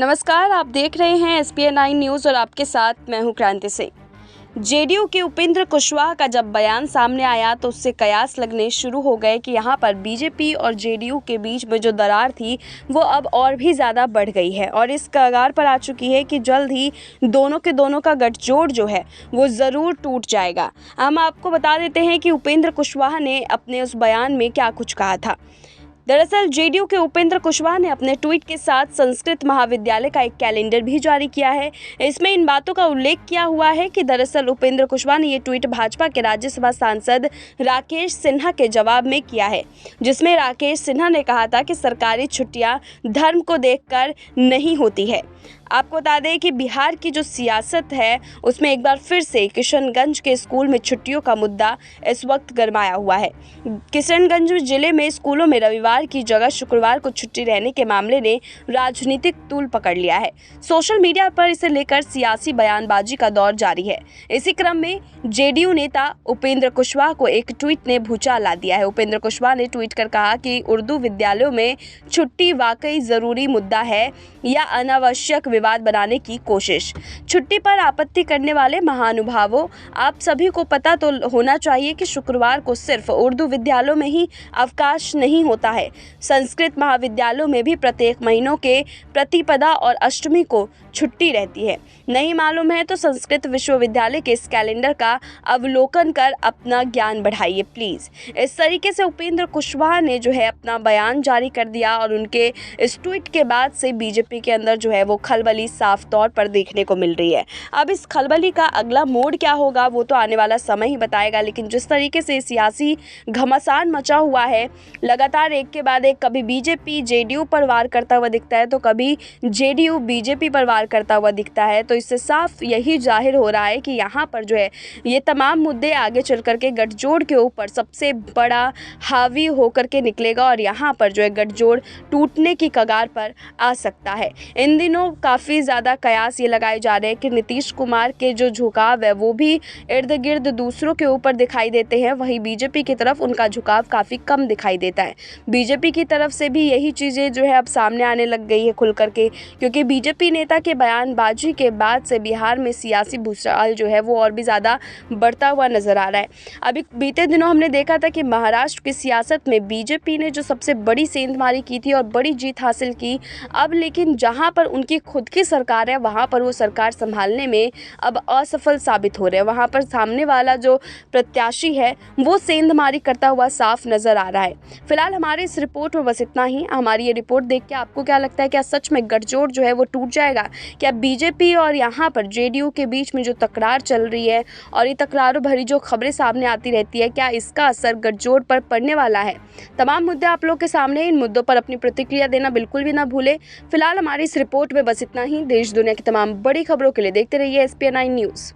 नमस्कार, आप देख रहे हैं SPN9 न्यूज़ और आपके साथ मैं हूं क्रांति सिंह। जेडीयू के उपेंद्र कुशवाहा का जब बयान सामने आया तो उससे कयास लगने शुरू हो गए कि यहां पर बीजेपी और जेडीयू के बीच में जो दरार थी वो अब और भी ज़्यादा बढ़ गई है और इस कगार पर आ चुकी है कि जल्द ही दोनों का गठजोड़ जो है वो ज़रूर टूट जाएगा। हम आपको बता देते हैं कि उपेंद्र कुशवाहा ने अपने उस बयान में क्या कुछ कहा था। दरअसल जेडीयू के उपेंद्र कुशवाहा ने अपने ट्वीट के साथ संस्कृत महाविद्यालय का एक कैलेंडर भी जारी किया है। इसमें इन बातों का उल्लेख किया हुआ है कि दरअसल उपेंद्र कुशवाहा ने ये ट्वीट भाजपा के राज्यसभा सांसद राकेश सिन्हा के जवाब में किया है, जिसमें राकेश सिन्हा ने कहा था कि सरकारी छुट्टियां धर्म को देखकर नहीं होती है। आपको बता दें कि बिहार की जो सियासत है उसमें एक बार फिर से किशनगंज के स्कूल में छुट्टियों का मुद्दा इस वक्त गरमाया हुआ है। किशनगंज जिले में स्कूलों में रविवार की जगह शुक्रवार को छुट्टी रहने के मामले ने राजनीतिक तूल पकड़ लिया है। सोशल मीडिया पर इसे लेकर सियासी बयानबाजी का दौर जारी है। इसी क्रम में जेडीयू नेता उपेंद्र कुशवाहा को एक ट्वीट ने भूचाल ला दिया है। उपेंद्र कुशवाहा ने ट्वीट कर कहा कि उर्दू विद्यालयों में छुट्टी वाकई ज़रूरी मुद्दा है या अनावश्यक विवाद बनाने की कोशिश। छुट्टी पर आपत्ति करने वाले महानुभावों, आप सभी को पता तो होना चाहिए कि शुक्रवार को सिर्फ उर्दू विद्यालयों में ही अवकाश नहीं होता है। संस्कृत महाविद्यालयों में भी प्रत्येक महीनों के प्रतिपदा और अष्टमी को छुट्टी रहती है। नहीं मालूम है तो संस्कृत विश्वविद्यालय के इस कैलेंडर का अवलोकन कर अपना ज्ञान बढ़ाइए प्लीज़। इस तरीके से उपेंद्र कुशवाहा ने जो है अपना बयान जारी कर दिया और उनके इस ट्वीट के बाद से बीजेपी के अंदर जो है वो खलबली साफ तौर पर देखने को मिल रही है। अब इस खलबली का अगला मोड़ क्या होगा वो तो आने वाला समय ही बताएगा, लेकिन जिस तरीके से सियासी घमासान मचा हुआ है, लगातार एक के बाद एक, कभी बीजेपी जेडीयू पर वार करता हुआ दिखता है तो कभी जेडीयू बीजेपी पर वार करता हुआ दिखता है, तो इससे साफ यही जाहिर हो रहा है कि यहाँ पर जो है ये तमाम मुद्दे आगे चल करके गठजोड़ के ऊपर सबसे बड़ा हावी होकर के निकलेगा और यहाँ पर जो है गठजोड़ टूटने की कगार पर आ सकता है। इन दिनों काफ़ी ज़्यादा कयास ये लगाए जा रहे हैं कि नीतीश कुमार के जो झुकाव है वो भी इर्द गिर्द दूसरों के ऊपर दिखाई देते हैं, वहीं बीजेपी की तरफ उनका झुकाव काफ़ी कम दिखाई देता है। बीजेपी की तरफ से भी यही चीज़ें जो है अब सामने आने लग गई है खुल करके, क्योंकि बीजेपी नेता के बयानबाजी के बाद से बिहार में सियासी भूचाल जो है वो और भी ज़्यादा बढ़ता हुआ नज़र आ रहा है। अभी बीते दिनों हमने देखा था कि महाराष्ट्र की सियासत में बीजेपी ने जो सबसे बड़ी सेंधमारी की थी और बड़ी जीत हासिल की, अब लेकिन जहां पर उनकी खुद की सरकार है वहां पर वो सरकार संभालने में अब असफल साबित हो रहे हैं। वहां पर सामने वाला जो प्रत्याशी है वो सेंधमारी करता हुआ साफ नज़र आ रहा है। फिलहाल हमारे इस रिपोर्ट में बस इतना ही। हमारी ये रिपोर्ट देख के आपको क्या लगता है, क्या सच में गठजोड़ जो है वो टूट जाएगा? क्या बीजेपी और यहाँ पर जेडीयू के बीच में जो तकरार चल रही है और ये तकरारों भरी जो खबरें सामने आती रहती है, क्या इसका असर गठजोड़ पर पड़ने वाला है? तमाम मुद्दे आप लोग के सामने। इन मुद्दों पर अपनी प्रतिक्रिया देना बिल्कुल भी ना भूलें। फिलहाल हमारी इस रिपोर्ट में बस इतना ही। देश दुनिया की तमाम बड़ी खबरों के लिए देखते रहिए SPN9 न्यूज़।